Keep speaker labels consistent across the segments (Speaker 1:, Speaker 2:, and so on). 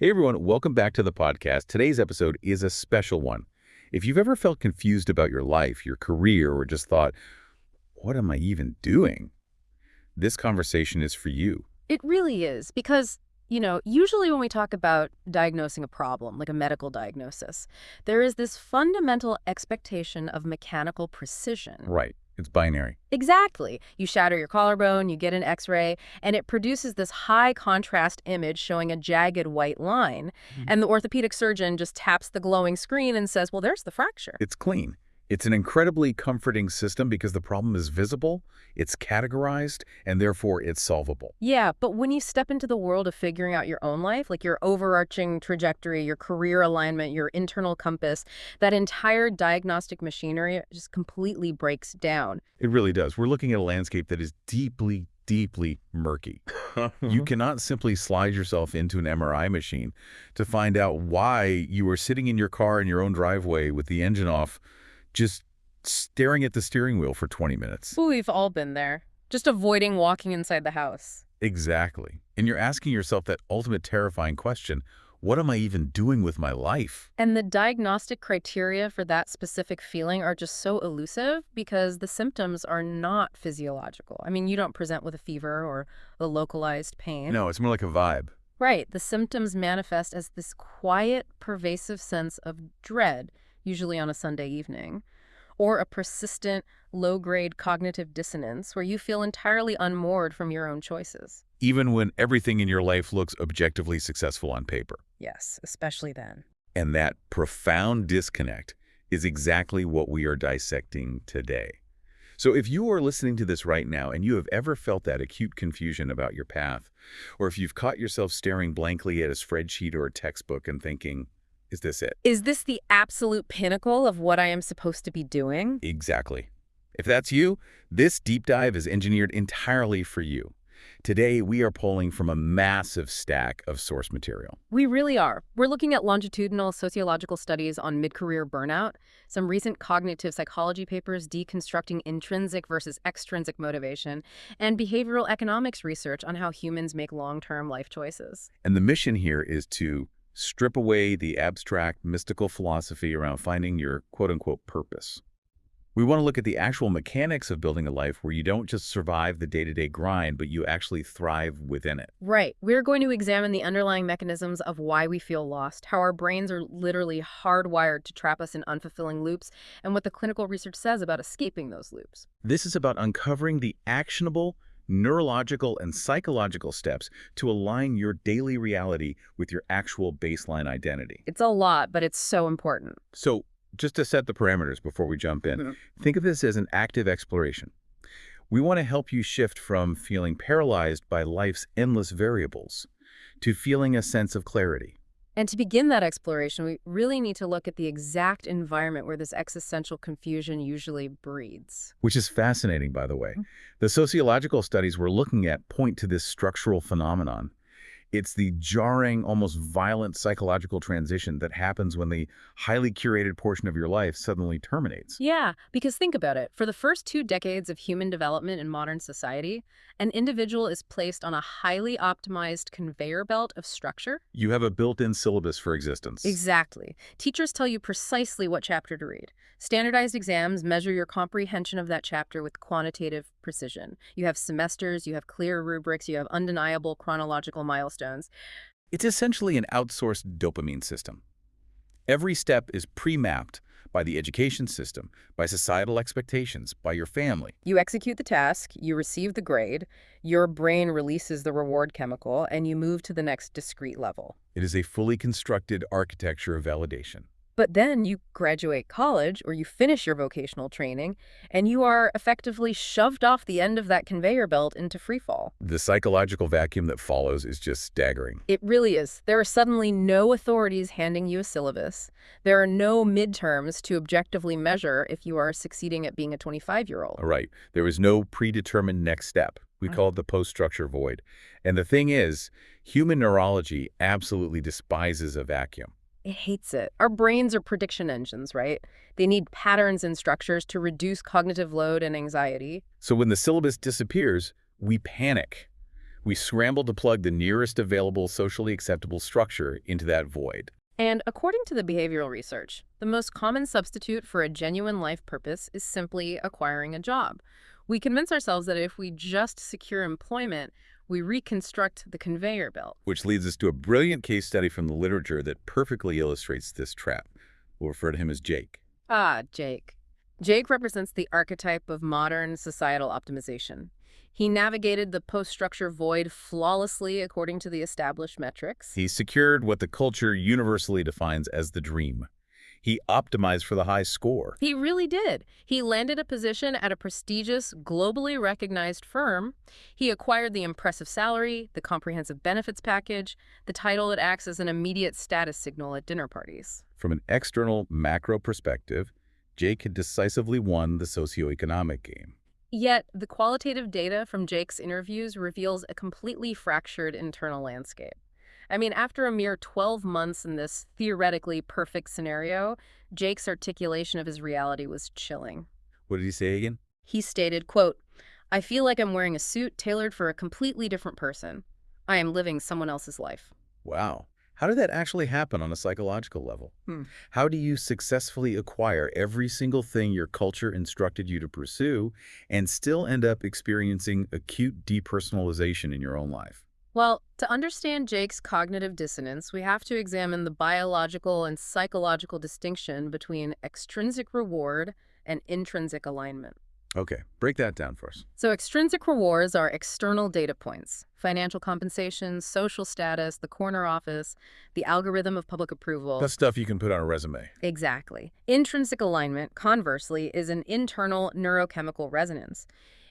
Speaker 1: Hey everyone, welcome back to the podcast. Today's episode is a special one. If you've ever felt confused about your life, your career, or just thought, what am I even doing? This conversation is for you.
Speaker 2: It really is because, usually when we talk about diagnosing a problem, like a medical diagnosis, there is this fundamental expectation of mechanical precision.
Speaker 1: Right. It's binary.
Speaker 2: Exactly. You shatter your collarbone, you get an x-ray, and it produces this high contrast image showing a jagged white line. And the orthopedic surgeon just taps the glowing screen and says, well, there's the fracture.
Speaker 1: It's clean. It's an incredibly comforting system because the problem is visible, it's categorized, and therefore it's solvable.
Speaker 2: Yeah, but when you step into the world of figuring out your own life, like your overarching trajectory, your career alignment, your internal compass, that entire diagnostic machinery just completely breaks down.
Speaker 1: It really does. We're looking at a landscape that is deeply, deeply murky. You cannot simply slide yourself into an MRI machine to find out why you were sitting in your car in your own driveway with the engine off, just staring at the steering wheel for 20 minutes.
Speaker 2: Ooh, we've all been there. Just avoiding walking inside the house.
Speaker 1: Exactly. And you're asking yourself that ultimate terrifying question, what am I even doing with my life?
Speaker 2: And the diagnostic criteria for that specific feeling are just so elusive because the symptoms are not physiological. I mean, you don't present with a fever or a localized pain.
Speaker 1: No, it's more like a vibe.
Speaker 2: Right. The symptoms manifest as this quiet, pervasive sense of dread, usually on a Sunday evening, or a persistent, low-grade cognitive dissonance where you feel entirely unmoored from your own choices.
Speaker 1: Even when everything in your life looks objectively successful on paper.
Speaker 2: Yes, especially then.
Speaker 1: And that profound disconnect is exactly what we are dissecting today. So if you are listening to this right now and you have ever felt that acute confusion about your path, or if you've caught yourself staring blankly at a spreadsheet or a textbook and thinking, is this it?
Speaker 2: Is this the absolute pinnacle of what I am supposed to be doing?
Speaker 1: Exactly. If that's you, this deep dive is engineered entirely for you. Today, we are pulling from a massive stack of source material.
Speaker 2: We really are. We're looking at longitudinal sociological studies on mid-career burnout, some recent cognitive psychology papers deconstructing intrinsic versus extrinsic motivation, and behavioral economics research on how humans make long-term life choices.
Speaker 1: And the mission here is to strip away the abstract, mystical philosophy around finding your quote-unquote purpose. We want to look at the actual mechanics of building a life where you don't just survive the day-to-day grind, but you actually thrive within it.
Speaker 2: Right. We're going to examine the underlying mechanisms of why we feel lost, how our brains are literally hardwired to trap us in unfulfilling loops, and what the clinical research says about escaping those loops.
Speaker 1: This is about uncovering the actionable, neurological, and psychological steps to align your daily reality with your actual baseline identity.
Speaker 2: It's a lot, but it's so important.
Speaker 1: So, just to set the parameters before we jump in, think of this as an active exploration. We want to help you shift from feeling paralyzed by life's endless variables to feeling a sense of clarity.
Speaker 2: And to begin that exploration, we really need to look at the exact environment where this existential confusion usually breeds.
Speaker 1: Which is fascinating, by the way. The sociological studies we're looking at point to this structural phenomenon. It's the jarring, almost violent psychological transition that happens when the highly curated portion of your life suddenly terminates.
Speaker 2: Yeah, because think about it. For the first 2 decades of human development in modern society, an individual is placed on a highly optimized conveyor belt of structure.
Speaker 1: You have a built-in syllabus for existence.
Speaker 2: Exactly. Teachers tell you precisely what chapter to read. Standardized exams measure your comprehension of that chapter with quantitative precision. You have semesters, you have clear rubrics, you have undeniable chronological milestones.
Speaker 1: It's essentially an outsourced dopamine system. Every step is pre-mapped by the education system, by societal expectations, by your family.
Speaker 2: You execute the task, you receive the grade, your brain releases the reward chemical, and you move to the next discrete level.
Speaker 1: It is a fully constructed architecture of validation.
Speaker 2: But then you graduate college or you finish your vocational training and you are effectively shoved off the end of that conveyor belt into free fall.
Speaker 1: The psychological vacuum that follows is just staggering.
Speaker 2: It really is. There are suddenly no authorities handing you a syllabus. There are no midterms to objectively measure if you are succeeding at being a 25-year-old.
Speaker 1: Right. There is no predetermined next step. We call it the post-structure void. And the thing is, human neurology absolutely despises a vacuum.
Speaker 2: It hates it. Our brains are prediction engines, right? They need patterns and structures to reduce cognitive load and anxiety.
Speaker 1: So when the syllabus disappears, we panic. We scramble to plug the nearest available socially acceptable structure into that void.
Speaker 2: And according to the behavioral research, the most common substitute for a genuine life purpose is simply acquiring a job. We convince ourselves that if we just secure employment, we reconstruct the conveyor belt.
Speaker 1: Which leads us to a brilliant case study from the literature that perfectly illustrates this trap. We'll refer to him as Jake.
Speaker 2: Ah, Jake. Jake represents the archetype of modern societal optimization. He navigated the post-structure void flawlessly according to the established metrics.
Speaker 1: He secured what the culture universally defines as the dream. He optimized for the high score.
Speaker 2: He really did. He landed a position at a prestigious, globally recognized firm. He acquired the impressive salary, the comprehensive benefits package, the title that acts as an immediate status signal at dinner parties.
Speaker 1: From an external macro perspective, Jake had decisively won the socioeconomic game.
Speaker 2: Yet, the qualitative data from Jake's interviews reveals a completely fractured internal landscape. I mean, after a mere 12 months in this theoretically perfect scenario, Jake's articulation of his reality was chilling.
Speaker 1: What did he say again?
Speaker 2: He stated, quote, "I feel like I'm wearing a suit tailored for a completely different person. I am living someone else's life."
Speaker 1: Wow. How did that actually happen on a psychological level? How do you successfully acquire every single thing your culture instructed you to pursue and still end up experiencing acute depersonalization in your own life?
Speaker 2: Well, to understand Jake's cognitive dissonance, we have to examine the biological and psychological distinction between extrinsic reward and intrinsic alignment.
Speaker 1: Okay, break that down for us.
Speaker 2: So extrinsic rewards are external data points: financial compensation, social status, the corner office, the algorithm of public approval.
Speaker 1: That's stuff you can put on a resume.
Speaker 2: Exactly. Intrinsic alignment, conversely, is an internal neurochemical resonance.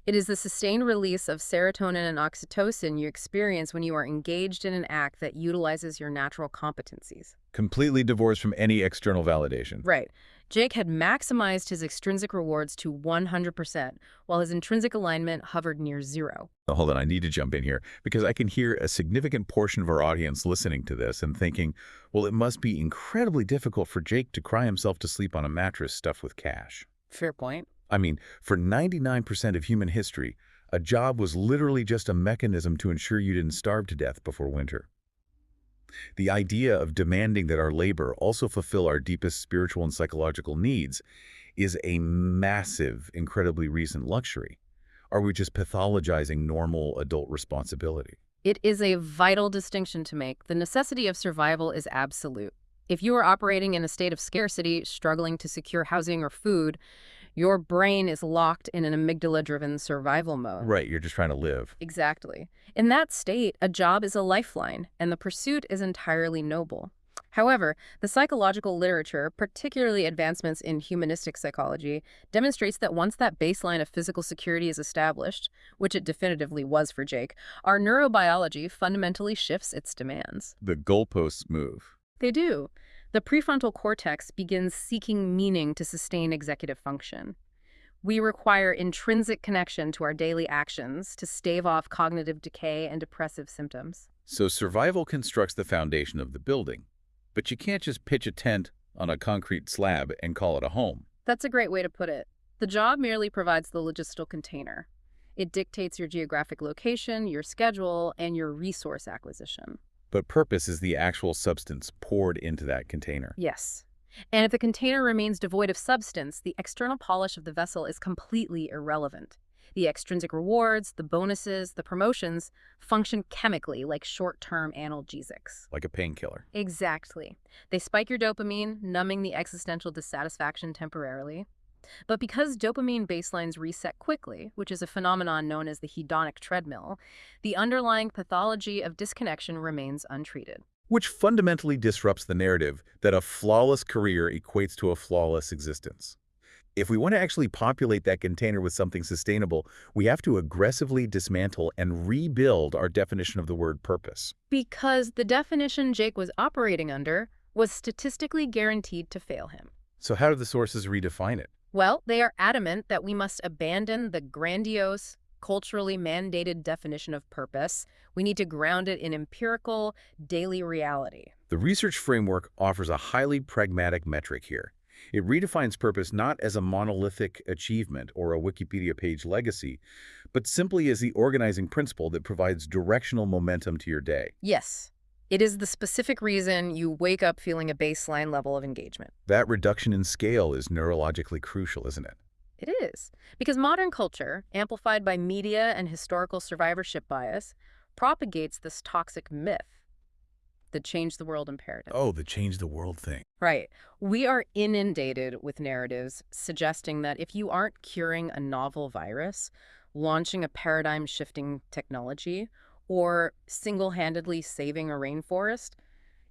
Speaker 2: It is the sustained release of serotonin and oxytocin you experience when you are engaged in an act that utilizes your natural competencies.
Speaker 1: Completely divorced from any external validation.
Speaker 2: Right. Jake had maximized his extrinsic rewards to 100%, while his intrinsic alignment hovered near zero.
Speaker 1: Hold on, I need to jump in here because I can hear a significant portion of our audience listening to this and thinking, well, it must be incredibly difficult for Jake to cry himself to sleep on a mattress stuffed with cash.
Speaker 2: Fair point.
Speaker 1: I mean, for 99% of human history, a job was literally just a mechanism to ensure you didn't starve to death before winter. The idea of demanding that our labor also fulfill our deepest spiritual and psychological needs is a massive, incredibly recent luxury. Are we just pathologizing normal adult responsibility?
Speaker 2: It is a vital distinction to make. The necessity of survival is absolute. If you are operating in a state of scarcity, struggling to secure housing or food, your brain is locked in an amygdala-driven survival mode.
Speaker 1: Right, you're just trying to live.
Speaker 2: Exactly. In that state, a job is a lifeline, and the pursuit is entirely noble. However, the psychological literature, particularly advancements in humanistic psychology, demonstrates that once that baseline of physical security is established, which it definitively was for Jake, our neurobiology fundamentally shifts its demands.
Speaker 1: The goalposts move.
Speaker 2: They do. The prefrontal cortex begins seeking meaning to sustain executive function. We require intrinsic connection to our daily actions to stave off cognitive decay and depressive symptoms.
Speaker 1: So survival constructs the foundation of the building. But you can't just pitch a tent on a concrete slab and call it a home.
Speaker 2: That's a great way to put it. The job merely provides the logistical container. It dictates your geographic location, your schedule, and your resource acquisition.
Speaker 1: But purpose is the actual substance poured into that container.
Speaker 2: Yes. And if the container remains devoid of substance, the external polish of the vessel is completely irrelevant. The extrinsic rewards, the bonuses, the promotions function chemically like short-term analgesics.
Speaker 1: Like a painkiller.
Speaker 2: Exactly. They spike your dopamine, numbing the existential dissatisfaction temporarily. But because dopamine baselines reset quickly, which is a phenomenon known as the hedonic treadmill, the underlying pathology of disconnection remains untreated.
Speaker 1: Which fundamentally disrupts the narrative that a flawless career equates to a flawless existence. If we want to actually populate that container with something sustainable, we have to aggressively dismantle and rebuild our definition of the word purpose.
Speaker 2: Because the definition Jake was operating under was statistically guaranteed to fail him.
Speaker 1: So how do the sources redefine it?
Speaker 2: Well, they are adamant that we must abandon the grandiose, culturally mandated definition of purpose. We need to ground it in empirical, daily reality.
Speaker 1: The research framework offers a highly pragmatic metric here. It redefines purpose not as a monolithic achievement or a Wikipedia page legacy, but simply as the organizing principle that provides directional momentum to your day.
Speaker 2: Yes, it is the specific reason you wake up feeling a baseline level of engagement.
Speaker 1: That reduction in scale is neurologically crucial, isn't it?
Speaker 2: It is. Because modern culture, amplified by media and historical survivorship bias, propagates this toxic myth, the change the world imperative.
Speaker 1: Oh, the change the world thing.
Speaker 2: Right. We are inundated with narratives suggesting that if you aren't curing a novel virus, launching a paradigm-shifting technology, or single-handedly saving a rainforest,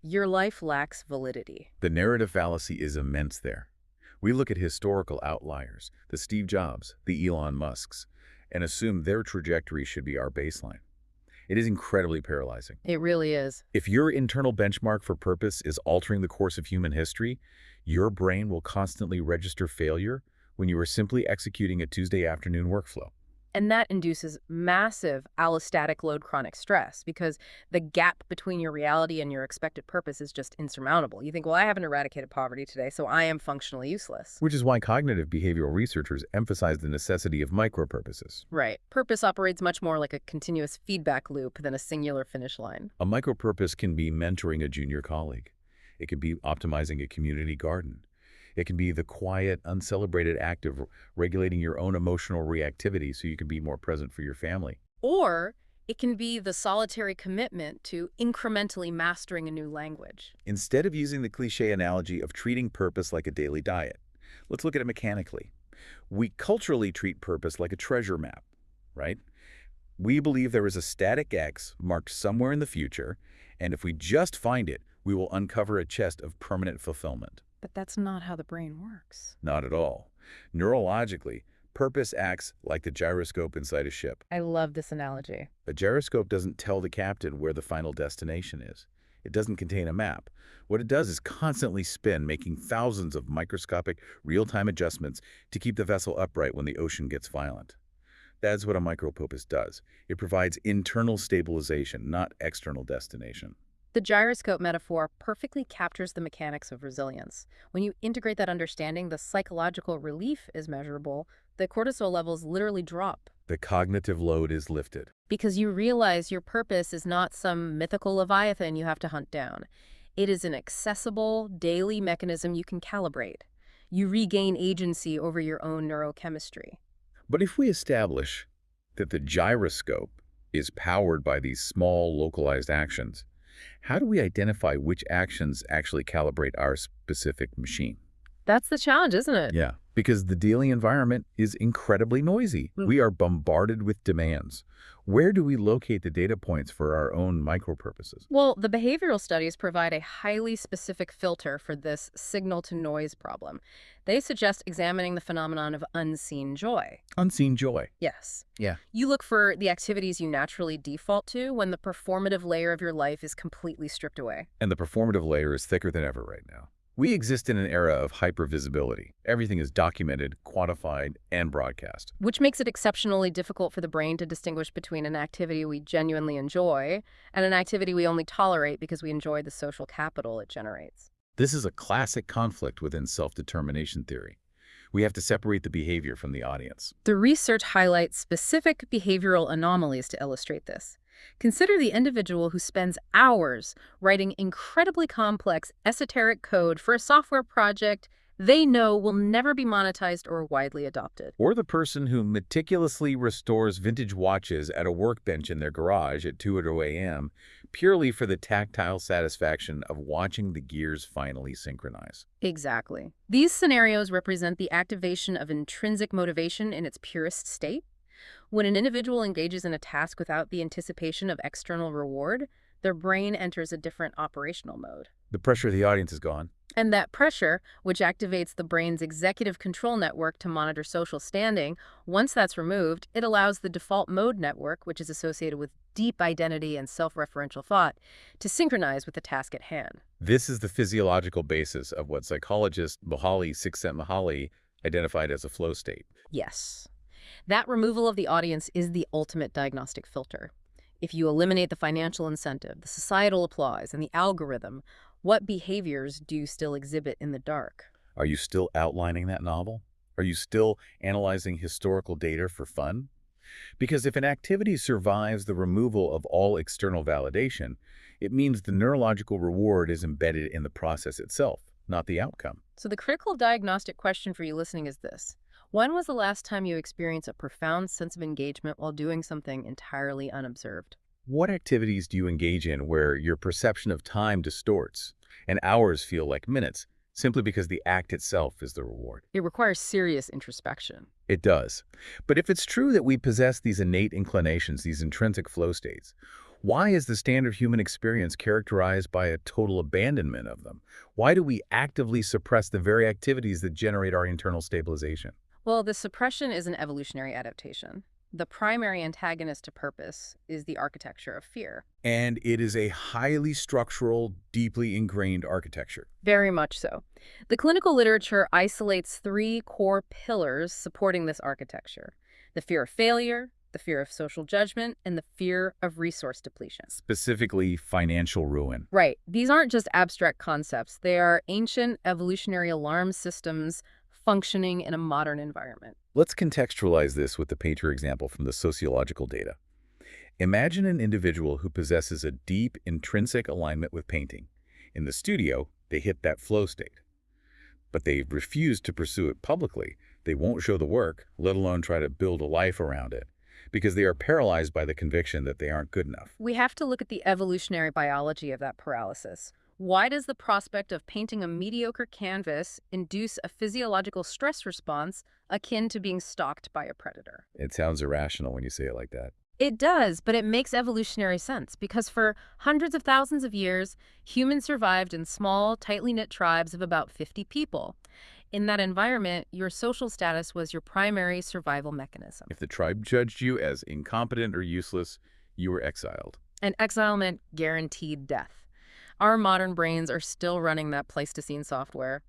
Speaker 2: your life lacks validity.
Speaker 1: The narrative fallacy is immense there. We look at historical outliers, the Steve Jobs, the Elon Musks, and assume their trajectory should be our baseline. It is incredibly paralyzing.
Speaker 2: It really is.
Speaker 1: If your internal benchmark for purpose is altering the course of human history, your brain will constantly register failure when you are simply executing a Tuesday afternoon workflow.
Speaker 2: And that induces massive allostatic load chronic stress because the gap between your reality and your expected purpose is just insurmountable. You think, well, I haven't eradicated poverty today, so I am functionally useless.
Speaker 1: Which is why cognitive behavioral researchers emphasize the necessity of micro-purposes.
Speaker 2: Right. Purpose operates much more like a continuous feedback loop than a singular finish line.
Speaker 1: A micro-purpose can be mentoring a junior colleague. It can be optimizing a community garden. It can be the quiet, uncelebrated act of regulating your own emotional reactivity so you can be more present for your family.
Speaker 2: Or it can be the solitary commitment to incrementally mastering a new language.
Speaker 1: Instead of using the cliché analogy of treating purpose like a daily diet, let's look at it mechanically. We culturally treat purpose like a treasure map, right? We believe there is a static X marked somewhere in the future, and if we just find it, we will uncover a chest of permanent fulfillment.
Speaker 2: But that's not how the brain works.
Speaker 1: Not at all. Neurologically, purpose acts like the gyroscope inside a ship.
Speaker 2: I love this analogy.
Speaker 1: A gyroscope doesn't tell the captain where the final destination is. It doesn't contain a map. What it does is constantly spin, making thousands of microscopic, real-time adjustments to keep the vessel upright when the ocean gets violent. That's what a micropurpose does. It provides internal stabilization, not external destination.
Speaker 2: The gyroscope metaphor perfectly captures the mechanics of resilience. When you integrate that understanding, the psychological relief is measurable. The cortisol levels literally drop.
Speaker 1: The cognitive load is lifted.
Speaker 2: Because you realize your purpose is not some mythical leviathan you have to hunt down. It is an accessible, daily mechanism you can calibrate. You regain agency over your own neurochemistry.
Speaker 1: But if we establish that the gyroscope is powered by these small, localized actions, how do we identify which actions actually calibrate our specific machine?
Speaker 2: That's the challenge, isn't it?
Speaker 1: Yeah, because the daily environment is incredibly noisy. We are bombarded with demands. Where do we locate the data points for our own micro-purposes?
Speaker 2: Well, the behavioral studies provide a highly specific filter for this signal-to-noise problem. They suggest examining the phenomenon of unseen joy.
Speaker 1: Unseen joy.
Speaker 2: Yes.
Speaker 1: Yeah.
Speaker 2: You look for the activities you naturally default to when the performative layer of your life is completely stripped away.
Speaker 1: And the performative layer is thicker than ever right now. We exist in an era of hypervisibility. Everything is documented, quantified, and broadcast.
Speaker 2: Which makes it exceptionally difficult for the brain to distinguish between an activity we genuinely enjoy and an activity we only tolerate because we enjoy the social capital it generates.
Speaker 1: This is a classic conflict within self-determination theory. We have to separate the behavior from the audience.
Speaker 2: The research highlights specific behavioral anomalies to illustrate this. Consider the individual who spends hours writing incredibly complex, esoteric code for a software project they know will never be monetized or widely adopted.
Speaker 1: Or the person who meticulously restores vintage watches at a workbench in their garage at 2 a.m. purely for the tactile satisfaction of watching the gears finally synchronize.
Speaker 2: Exactly. These scenarios represent the activation of intrinsic motivation in its purest state. When an individual engages in a task without the anticipation of external reward, their brain enters a different operational mode.
Speaker 1: The pressure of the audience is gone.
Speaker 2: And that pressure, which activates the brain's executive control network to monitor social standing, once that's removed, it allows the default mode network, which is associated with deep identity and self-referential thought, to synchronize with the task at hand.
Speaker 1: This is the physiological basis of what psychologist Csikszentmihalyi identified as a flow state.
Speaker 2: Yes. That removal of the audience is the ultimate diagnostic filter. If you eliminate the financial incentive, the societal applause, and the algorithm, what behaviors do you still exhibit in the dark?
Speaker 1: Are you still outlining that novel? Are you still analyzing historical data for fun? Because if an activity survives the removal of all external validation, it means the neurological reward is embedded in the process itself, not the outcome.
Speaker 2: So the critical diagnostic question for you listening is this. When was the last time you experienced a profound sense of engagement while doing something entirely unobserved?
Speaker 1: What activities do you engage in where your perception of time distorts and hours feel like minutes simply because the act itself is the reward?
Speaker 2: It requires serious introspection.
Speaker 1: It does. But if it's true that we possess these innate inclinations, these intrinsic flow states, why is the standard human experience characterized by a total abandonment of them? Why do we actively suppress the very activities that generate our internal stabilization?
Speaker 2: Well, the suppression is an evolutionary adaptation. The primary antagonist to purpose is the architecture of fear.
Speaker 1: And it is a highly structural, deeply ingrained architecture.
Speaker 2: Very much so. The clinical literature isolates three core pillars supporting this architecture: the fear of failure, the fear of social judgment, and the fear of resource depletion.
Speaker 1: Specifically, financial ruin.
Speaker 2: Right. These aren't just abstract concepts. They are ancient evolutionary alarm systems functioning in a modern environment.
Speaker 1: Let's contextualize this with the painter example from the sociological data. Imagine an individual who possesses a deep intrinsic alignment with painting. In the studio, they hit that flow state. But they refuse to pursue it publicly. They won't show the work, let alone try to build a life around it, because they are paralyzed by the conviction that they aren't good enough.
Speaker 2: We have to look at the evolutionary biology of that paralysis. Why does the prospect of painting a mediocre canvas induce a physiological stress response akin to being stalked by a predator?
Speaker 1: It sounds irrational when you say it like that.
Speaker 2: It does, but it makes evolutionary sense because for hundreds of thousands of years, humans survived in small, tightly knit tribes of about 50 people. In that environment, your social status was your primary survival mechanism.
Speaker 1: If the tribe judged you as incompetent or useless, you were exiled.
Speaker 2: And exile meant guaranteed death. Our modern brains are still running that Pleistocene software.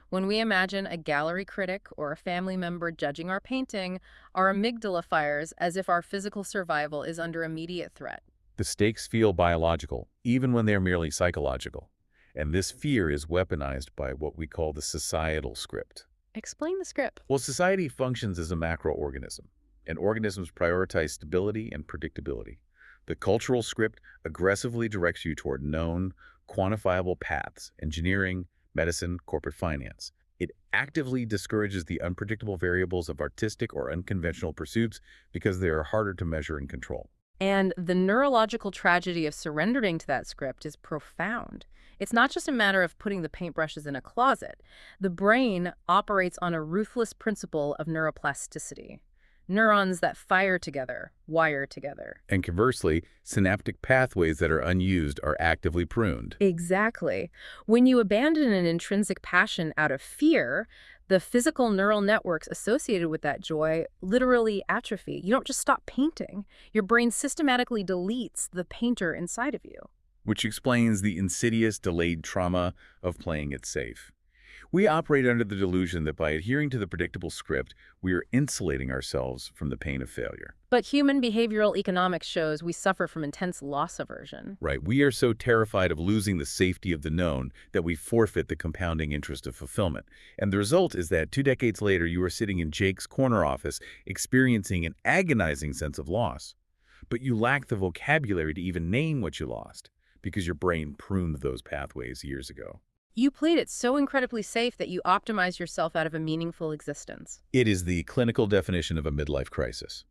Speaker 2: When we imagine a gallery critic or a family member judging our painting, our amygdala fires as if our physical survival is under immediate threat.
Speaker 1: The stakes feel biological, even when they're merely psychological. And this fear is weaponized by what we call the societal script.
Speaker 2: Explain the script.
Speaker 1: Well, society functions as a macroorganism, and organisms prioritize stability and predictability. The cultural script aggressively directs you toward known, quantifiable paths: engineering, medicine, corporate finance. It actively discourages the unpredictable variables of artistic or unconventional pursuits because they are harder to measure and control.
Speaker 2: And the neurological tragedy of surrendering to that script is profound. It's not just a matter of putting the paintbrushes in a closet. The brain operates on a ruthless principle of neuroplasticity. Neurons that fire together, wire together.
Speaker 1: And conversely, synaptic pathways that are unused are actively pruned.
Speaker 2: Exactly. When you abandon an intrinsic passion out of fear, the physical neural networks associated with that joy literally atrophy. You don't just stop painting. Your brain systematically deletes the painter inside of you.
Speaker 1: Which explains the insidious delayed trauma of playing it safe. We operate under the delusion that by adhering to the predictable script, we are insulating ourselves from the pain of failure.
Speaker 2: But human behavioral economics shows we suffer from intense loss aversion.
Speaker 1: Right. We are so terrified of losing the safety of the known that we forfeit the compounding interest of fulfillment. And the result is that 2 decades later, you are sitting in Jake's corner office experiencing an agonizing sense of loss. But you lack the vocabulary to even name what you lost because your brain pruned those pathways years ago.
Speaker 2: You played it so incredibly safe that you optimized yourself out of a meaningful existence.
Speaker 1: It is the clinical definition of a midlife crisis.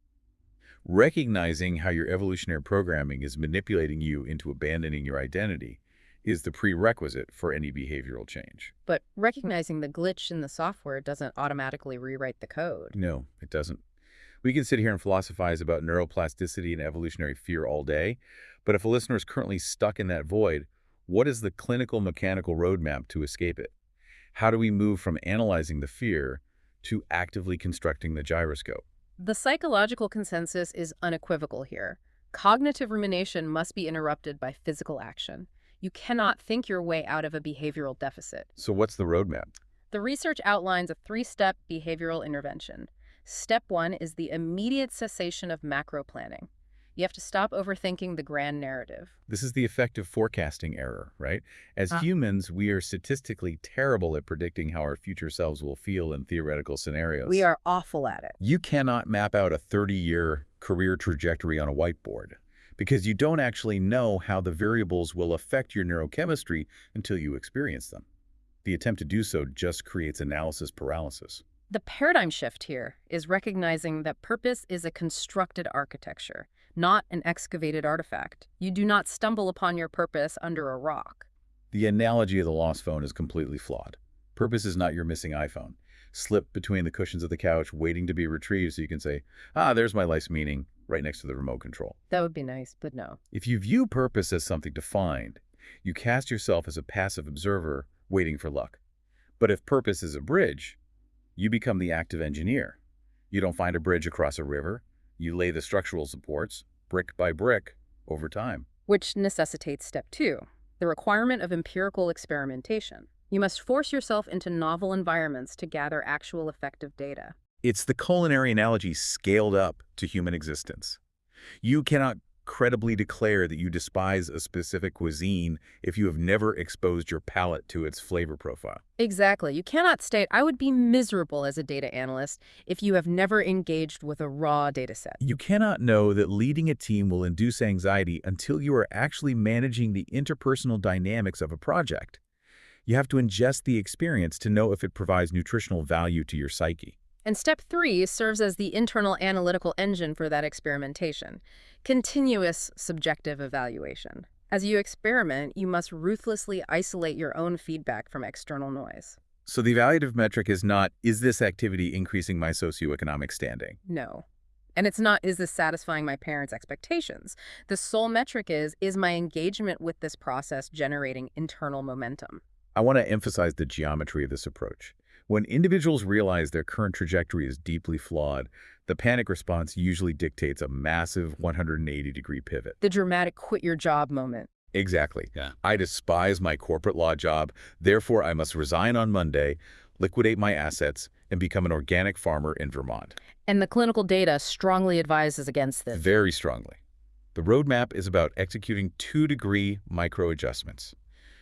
Speaker 1: Recognizing how your evolutionary programming is manipulating you into abandoning your identity is the prerequisite for any behavioral change.
Speaker 2: But recognizing the glitch in the software doesn't automatically rewrite the code.
Speaker 1: No, it doesn't. We can sit here and philosophize about neuroplasticity and evolutionary fear all day, but if a listener is currently stuck in that void, what is the clinical mechanical roadmap to escape it? How do we move from analyzing the fear to actively constructing the gyroscope?
Speaker 2: The psychological consensus is unequivocal here. Cognitive rumination must be interrupted by physical action. You cannot think your way out of a behavioral deficit.
Speaker 1: So what's the roadmap?
Speaker 2: The research outlines a 3-step behavioral intervention. Step 1 is the immediate cessation of macro planning. You have to stop overthinking the grand narrative.
Speaker 1: This is the effective forecasting error, right? As humans, we are statistically terrible at predicting how our future selves will feel in theoretical scenarios.
Speaker 2: We are awful at it.
Speaker 1: You cannot map out a 30-year career trajectory on a whiteboard because you don't actually know how the variables will affect your neurochemistry until you experience them. The attempt to do so just creates analysis paralysis.
Speaker 2: The paradigm shift here is recognizing that purpose is a constructed architecture, not an excavated artifact. You do not stumble upon your purpose under a rock.
Speaker 1: The analogy of the lost phone is completely flawed. Purpose is not your missing iPhone, slipped between the cushions of the couch, waiting to be retrieved so you can say, there's my life's meaning, right next to the remote control.
Speaker 2: That would be nice, but no.
Speaker 1: If you view purpose as something to find, you cast yourself as a passive observer waiting for luck. But if purpose is a bridge, you become the active engineer. You don't find a bridge across a river. You lay the structural supports, brick by brick, over time.
Speaker 2: Which necessitates step 2, the requirement of empirical experimentation. You must force yourself into novel environments to gather actual effective data.
Speaker 1: It's the culinary analogy scaled up to human existence. You cannot credibly declare that you despise a specific cuisine if you have never exposed your palate to its flavor profile.
Speaker 2: Exactly. You cannot state, I would be miserable as a data analyst if you have never engaged with a raw data set.
Speaker 1: You cannot know that leading a team will induce anxiety until you are actually managing the interpersonal dynamics of a project. You have to ingest the experience to know if it provides nutritional value to your psyche.
Speaker 2: And step 3 serves as the internal analytical engine for that experimentation. Continuous subjective evaluation. As you experiment, you must ruthlessly isolate your own feedback from external noise.
Speaker 1: So the evaluative metric is not, is this activity increasing my socioeconomic standing?
Speaker 2: No. And it's not, is this satisfying my parents' expectations? The sole metric is my engagement with this process generating internal momentum?
Speaker 1: I want to emphasize the geometry of this approach. When individuals realize their current trajectory is deeply flawed, the panic response usually dictates a massive 180-degree pivot.
Speaker 2: The dramatic quit your job moment.
Speaker 1: Exactly. Yeah. I despise my corporate law job, therefore I must resign on Monday, liquidate my assets, and become an organic farmer in Vermont.
Speaker 2: And the clinical data strongly advises against this.
Speaker 1: Very strongly. The roadmap is about executing 2-degree micro-adjustments.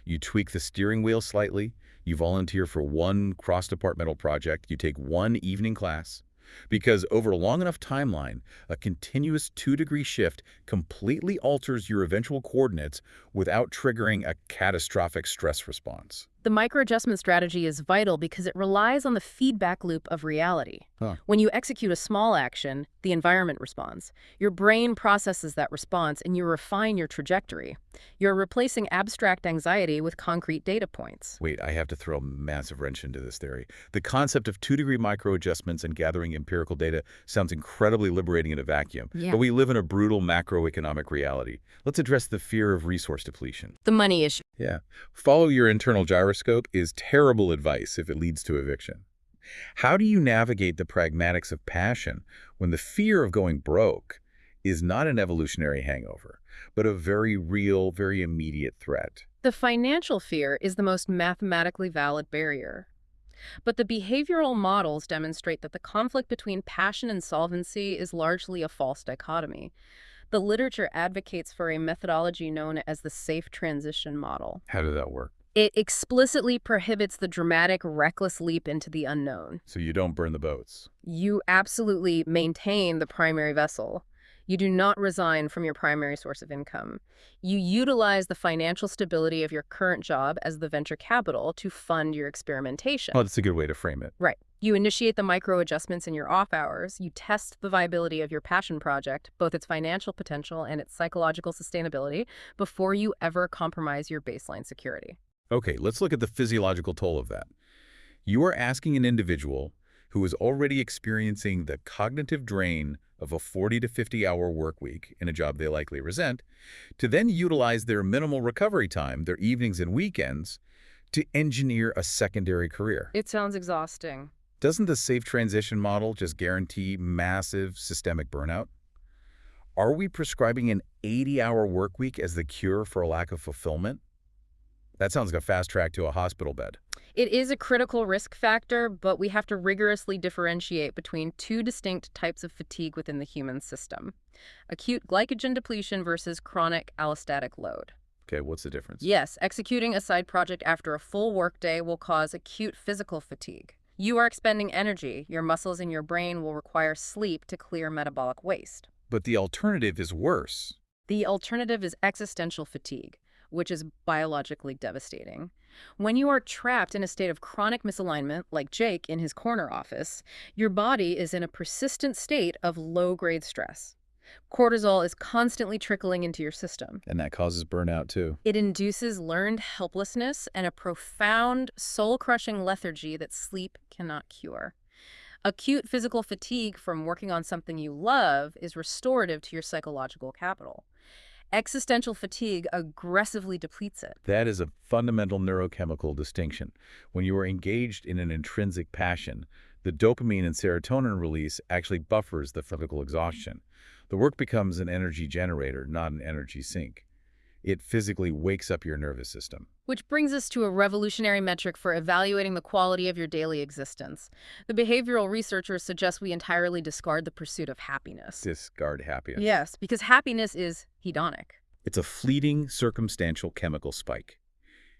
Speaker 1: You tweak the steering wheel slightly, you volunteer for one cross-departmental project, you take one evening class, because over a long enough timeline, a continuous 2-degree shift completely alters your eventual coordinates without triggering a catastrophic stress response.
Speaker 2: The microadjustment strategy is vital because it relies on the feedback loop of reality. When you execute a small action, the environment responds. Your brain processes that response and you refine your trajectory. You're replacing abstract anxiety with concrete data points.
Speaker 1: Wait, I have to throw a massive wrench into this theory. The concept of 2-degree microadjustments and gathering empirical data sounds incredibly liberating in a vacuum.
Speaker 2: Yeah.
Speaker 1: But we live in a brutal macroeconomic reality. Let's address the fear of resource depletion.
Speaker 2: The money issue.
Speaker 1: Yeah. Follow your internal gyroscope is terrible advice if it leads to eviction. How do you navigate the pragmatics of passion when the fear of going broke is not an evolutionary hangover, but a very real, very immediate threat?
Speaker 2: The financial fear is the most mathematically valid barrier. But the behavioral models demonstrate that the conflict between passion and solvency is largely a false dichotomy. The literature advocates for a methodology known as the safe transition model.
Speaker 1: How did that work?
Speaker 2: It explicitly prohibits the dramatic, reckless leap into the unknown.
Speaker 1: So you don't burn the boats.
Speaker 2: You absolutely maintain the primary vessel. You do not resign from your primary source of income. You utilize the financial stability of your current job as the venture capital to fund your experimentation.
Speaker 1: Oh, that's a good way to frame it.
Speaker 2: Right. You initiate the micro adjustments in your off hours. You test the viability of your passion project, both its financial potential and its psychological sustainability, before you ever compromise your baseline security.
Speaker 1: Okay, let's look at the physiological toll of that. You are asking an individual who is already experiencing the cognitive drain of a 40 to 50-hour work week in a job they likely resent, to then utilize their minimal recovery time, their evenings and weekends, to engineer a secondary career.
Speaker 2: It sounds exhausting.
Speaker 1: Doesn't the safe transition model just guarantee massive systemic burnout? Are we prescribing an 80-hour work week as the cure for a lack of fulfillment? That sounds like a fast track to a hospital bed.
Speaker 2: It is a critical risk factor, but we have to rigorously differentiate between two distinct types of fatigue within the human system: acute glycogen depletion versus chronic allostatic load.
Speaker 1: Okay, what's the difference?
Speaker 2: Yes, executing a side project after a full workday will cause acute physical fatigue. You are expending energy. Your muscles and your brain will require sleep to clear metabolic waste.
Speaker 1: But the alternative is worse.
Speaker 2: The alternative is existential fatigue, which is biologically devastating. When you are trapped in a state of chronic misalignment, like Jake in his corner office, your body is in a persistent state of low-grade stress. Cortisol is constantly trickling into your system.
Speaker 1: And that causes burnout too.
Speaker 2: It induces learned helplessness and a profound, soul-crushing lethargy that sleep cannot cure. Acute physical fatigue from working on something you love is restorative to your psychological capital. Existential fatigue aggressively depletes it.
Speaker 1: That is a fundamental neurochemical distinction. When you are engaged in an intrinsic passion, the dopamine and serotonin release actually buffers the physical exhaustion. The work becomes an energy generator, not an energy sink. It physically wakes up your nervous system.
Speaker 2: Which brings us to a revolutionary metric for evaluating the quality of your daily existence. The behavioral researchers suggest we entirely discard the pursuit of happiness.
Speaker 1: Discard happiness.
Speaker 2: Yes, because happiness is hedonic.
Speaker 1: It's a fleeting, circumstantial chemical spike.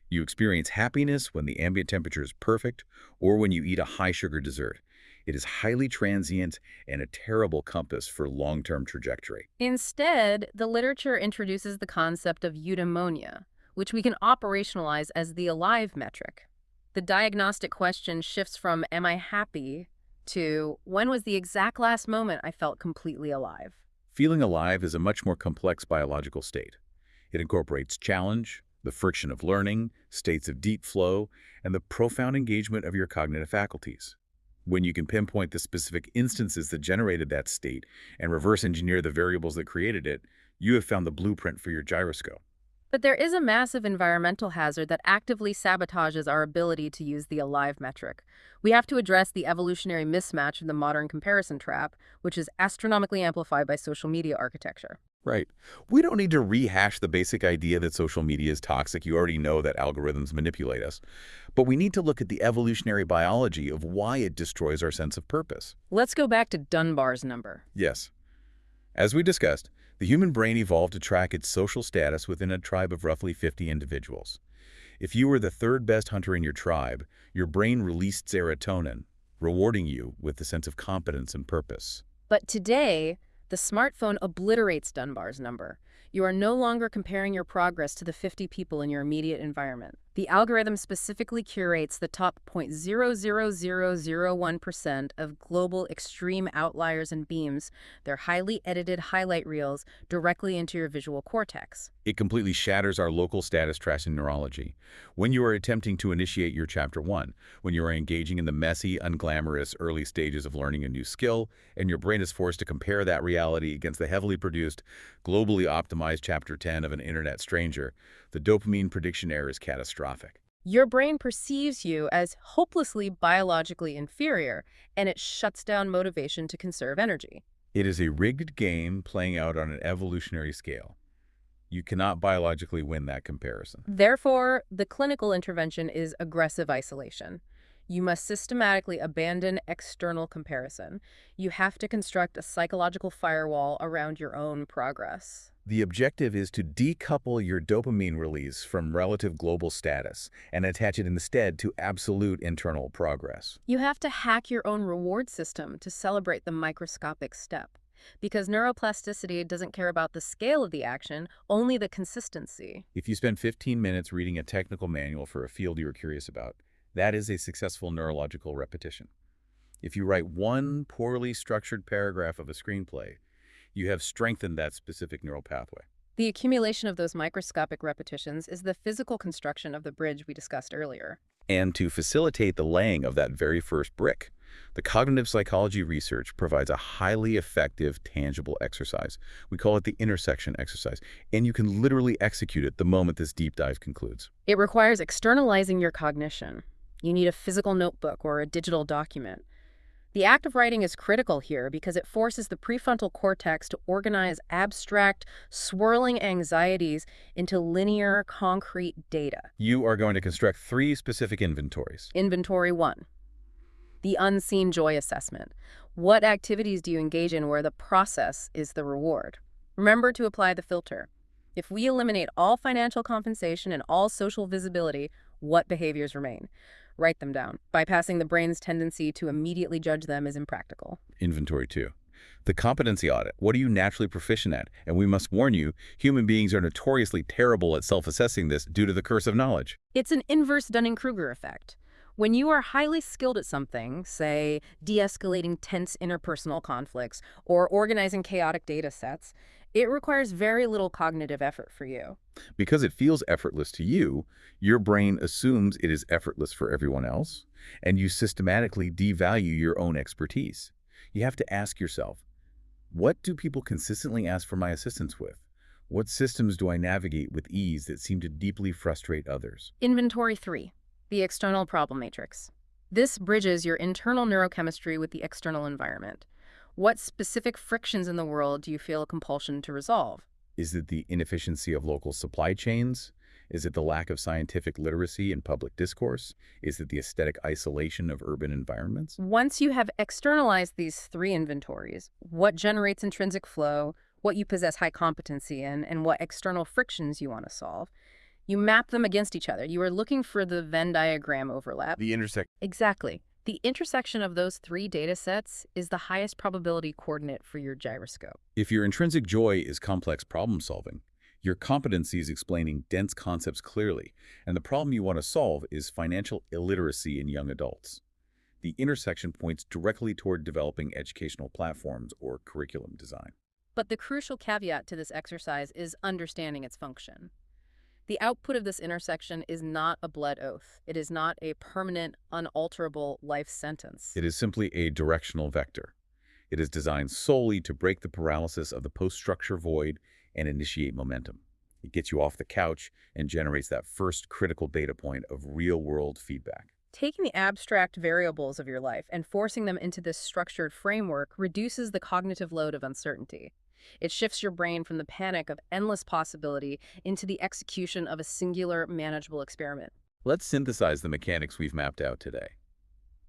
Speaker 1: You experience happiness when the ambient temperature is perfect or when you eat a high-sugar dessert. It is highly transient and a terrible compass for long-term trajectory.
Speaker 2: Instead, the literature introduces the concept of eudaimonia, which we can operationalize as the alive metric. The diagnostic question shifts from "am I happy?" to "when was the exact last moment I felt completely alive?"
Speaker 1: Feeling alive is a much more complex biological state. It incorporates challenge, the friction of learning, states of deep flow, and the profound engagement of your cognitive faculties. When you can pinpoint the specific instances that generated that state and reverse engineer the variables that created it, you have found the blueprint for your gyroscope.
Speaker 2: But there is a massive environmental hazard that actively sabotages our ability to use the alive metric. We have to address the evolutionary mismatch of the modern comparison trap, which is astronomically amplified by social media architecture.
Speaker 1: Right. We don't need to rehash the basic idea that social media is toxic. You already know that algorithms manipulate us. But we need to look at the evolutionary biology of why it destroys our sense of purpose.
Speaker 2: Let's go back to Dunbar's number.
Speaker 1: Yes. As we discussed, the human brain evolved to track its social status within a tribe of roughly 50 individuals. If you were the third best hunter in your tribe, your brain released serotonin, rewarding you with a sense of competence and purpose.
Speaker 2: But today, the smartphone obliterates Dunbar's number. You are no longer comparing your progress to the 50 people in your immediate environment. The algorithm specifically curates the top 0.00001% of global extreme outliers and beams their highly edited highlight reels directly into your visual cortex.
Speaker 1: It completely shatters our local status tracing neurology. When you are attempting to initiate your Chapter 1, when you are engaging in the messy, unglamorous early stages of learning a new skill, and your brain is forced to compare that reality against the heavily produced, globally optimized Chapter 10 of an internet stranger, the dopamine prediction error is catastrophic.
Speaker 2: Your brain perceives you as hopelessly biologically inferior, and it shuts down motivation to conserve energy.
Speaker 1: It is a rigged game playing out on an evolutionary scale. You cannot biologically win that comparison.
Speaker 2: Therefore, the clinical intervention is aggressive isolation. You must systematically abandon external comparison. You have to construct a psychological firewall around your own progress.
Speaker 1: The objective is to decouple your dopamine release from relative global status and attach it instead to absolute internal progress.
Speaker 2: You have to hack your own reward system to celebrate the microscopic step. Because neuroplasticity doesn't care about the scale of the action, only the consistency.
Speaker 1: If you spend 15 minutes reading a technical manual for a field you are curious about, that is a successful neurological repetition. If you write one poorly structured paragraph of a screenplay, you have strengthened that specific neural pathway.
Speaker 2: The accumulation of those microscopic repetitions is the physical construction of the bridge we discussed earlier.
Speaker 1: And to facilitate the laying of that very first brick, the cognitive psychology research provides a highly effective, tangible exercise. We call it the intersection exercise, and you can literally execute it the moment this deep dive concludes.
Speaker 2: It requires externalizing your cognition. You need a physical notebook or a digital document. The act of writing is critical here because it forces the prefrontal cortex to organize abstract, swirling anxieties into linear, concrete data.
Speaker 1: You are going to construct 3 specific inventories.
Speaker 2: Inventory 1. The unseen joy assessment. What activities do you engage in where the process is the reward? Remember to apply the filter. If we eliminate all financial compensation and all social visibility, what behaviors remain? Write them down. Bypassing the brain's tendency to immediately judge them is impractical.
Speaker 1: Inventory 2. The competency audit. What are you naturally proficient at? And we must warn you, human beings are notoriously terrible at self-assessing this due to the curse of knowledge.
Speaker 2: It's an inverse Dunning-Kruger effect. When you are highly skilled at something, say de-escalating tense interpersonal conflicts or organizing chaotic data sets, it requires very little cognitive effort for you.
Speaker 1: Because it feels effortless to you, your brain assumes it is effortless for everyone else, and you systematically devalue your own expertise. You have to ask yourself, what do people consistently ask for my assistance with? What systems do I navigate with ease that seem to deeply frustrate others?
Speaker 2: Inventory 3. The external problem matrix. This bridges your internal neurochemistry with the external environment. What specific frictions in the world do you feel a compulsion to resolve?
Speaker 1: Is it the inefficiency of local supply chains? Is it the lack of scientific literacy in public discourse? Is it the aesthetic isolation of urban environments?
Speaker 2: Once you have externalized these 3 inventories, what generates intrinsic flow, what you possess high competency in, and what external frictions you want to solve, you map them against each other. You are looking for the Venn diagram overlap.
Speaker 1: The intersect.
Speaker 2: Exactly. The intersection of those 3 data sets is the highest probability coordinate for your gyroscope.
Speaker 1: If your intrinsic joy is complex problem solving, your competency is explaining dense concepts clearly, and the problem you want to solve is financial illiteracy in young adults. The intersection points directly toward developing educational platforms or curriculum design.
Speaker 2: But the crucial caveat to this exercise is understanding its function. The output of this intersection is not a blood oath. It is not a permanent, unalterable life sentence.
Speaker 1: It is simply a directional vector. It is designed solely to break the paralysis of the post-structure void and initiate momentum. It gets you off the couch and generates that first critical data point of real-world feedback.
Speaker 2: Taking the abstract variables of your life and forcing them into this structured framework reduces the cognitive load of uncertainty. It shifts your brain from the panic of endless possibility into the execution of a singular, manageable experiment.
Speaker 1: Let's synthesize the mechanics we've mapped out today.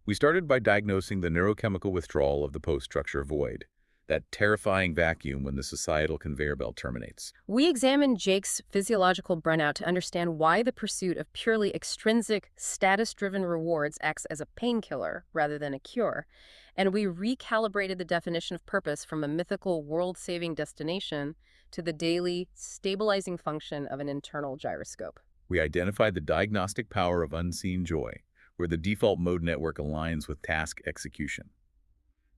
Speaker 1: We started by diagnosing the neurochemical withdrawal of the post-structure void, that terrifying vacuum when the societal conveyor belt terminates.
Speaker 2: We examined Jake's physiological burnout to understand why the pursuit of purely extrinsic, status-driven rewards acts as a painkiller rather than a cure. And we recalibrated the definition of purpose from a mythical world-saving destination to the daily, stabilizing function of an internal gyroscope.
Speaker 1: We identified the diagnostic power of unseen joy, where the default mode network aligns with task execution.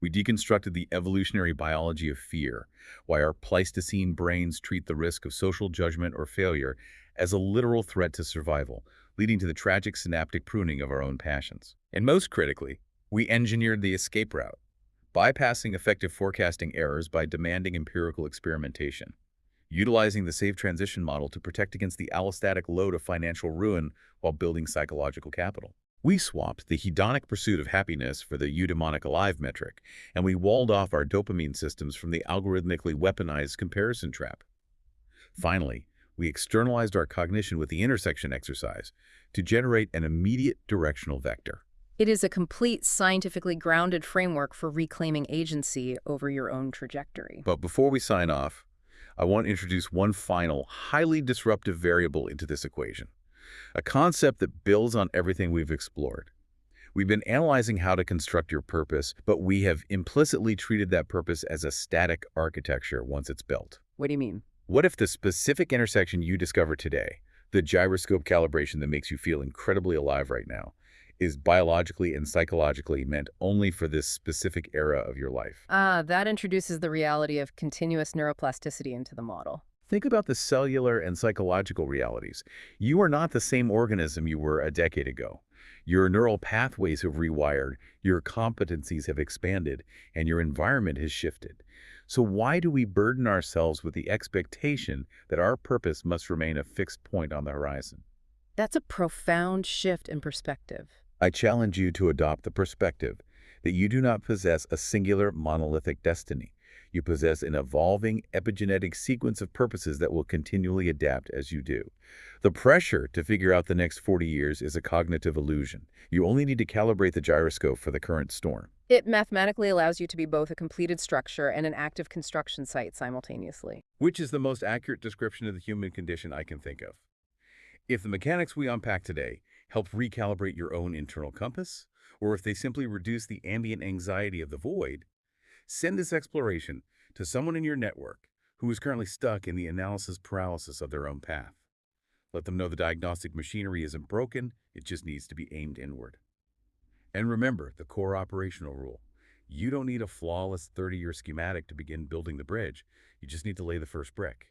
Speaker 1: We deconstructed the evolutionary biology of fear, why our Pleistocene brains treat the risk of social judgment or failure as a literal threat to survival, leading to the tragic synaptic pruning of our own passions. And most critically, we engineered the escape route, bypassing effective forecasting errors by demanding empirical experimentation, utilizing the safe transition model to protect against the allostatic load of financial ruin while building psychological capital. We swapped the hedonic pursuit of happiness for the eudaimonic alive metric, and we walled off our dopamine systems from the algorithmically weaponized comparison trap. Finally, we externalized our cognition with the intersection exercise to generate an immediate directional vector.
Speaker 2: It is a complete, scientifically grounded framework for reclaiming agency over your own trajectory.
Speaker 1: But before we sign off, I want to introduce one final, highly disruptive variable into this equation. A concept that builds on everything we've explored. We've been analyzing how to construct your purpose, but we have implicitly treated that purpose as a static architecture once it's built.
Speaker 2: What do you mean?
Speaker 1: What if the specific intersection you discover today, the gyroscope calibration that makes you feel incredibly alive right now, is biologically and psychologically meant only for this specific era of your life?
Speaker 2: That introduces the reality of continuous neuroplasticity into the model.
Speaker 1: Think about the cellular and psychological realities. You are not the same organism you were a decade ago. Your neural pathways have rewired, your competencies have expanded, and your environment has shifted. So why do we burden ourselves with the expectation that our purpose must remain a fixed point on the horizon?
Speaker 2: That's a profound shift in perspective.
Speaker 1: I challenge you to adopt the perspective that you do not possess a singular monolithic destiny. You possess an evolving epigenetic sequence of purposes that will continually adapt as you do. The pressure to figure out the next 40 years is a cognitive illusion. You only need to calibrate the gyroscope for the current storm.
Speaker 2: It mathematically allows you to be both a completed structure and an active construction site simultaneously.
Speaker 1: Which is the most accurate description of the human condition I can think of. If the mechanics we unpack today help recalibrate your own internal compass, or if they simply reduce the ambient anxiety of the void, send this exploration to someone in your network who is currently stuck in the analysis paralysis of their own path. Let them know the diagnostic machinery isn't broken, it just needs to be aimed inward. And remember the core operational rule. You don't need a flawless 30-year schematic to begin building the bridge. You just need to lay the first brick.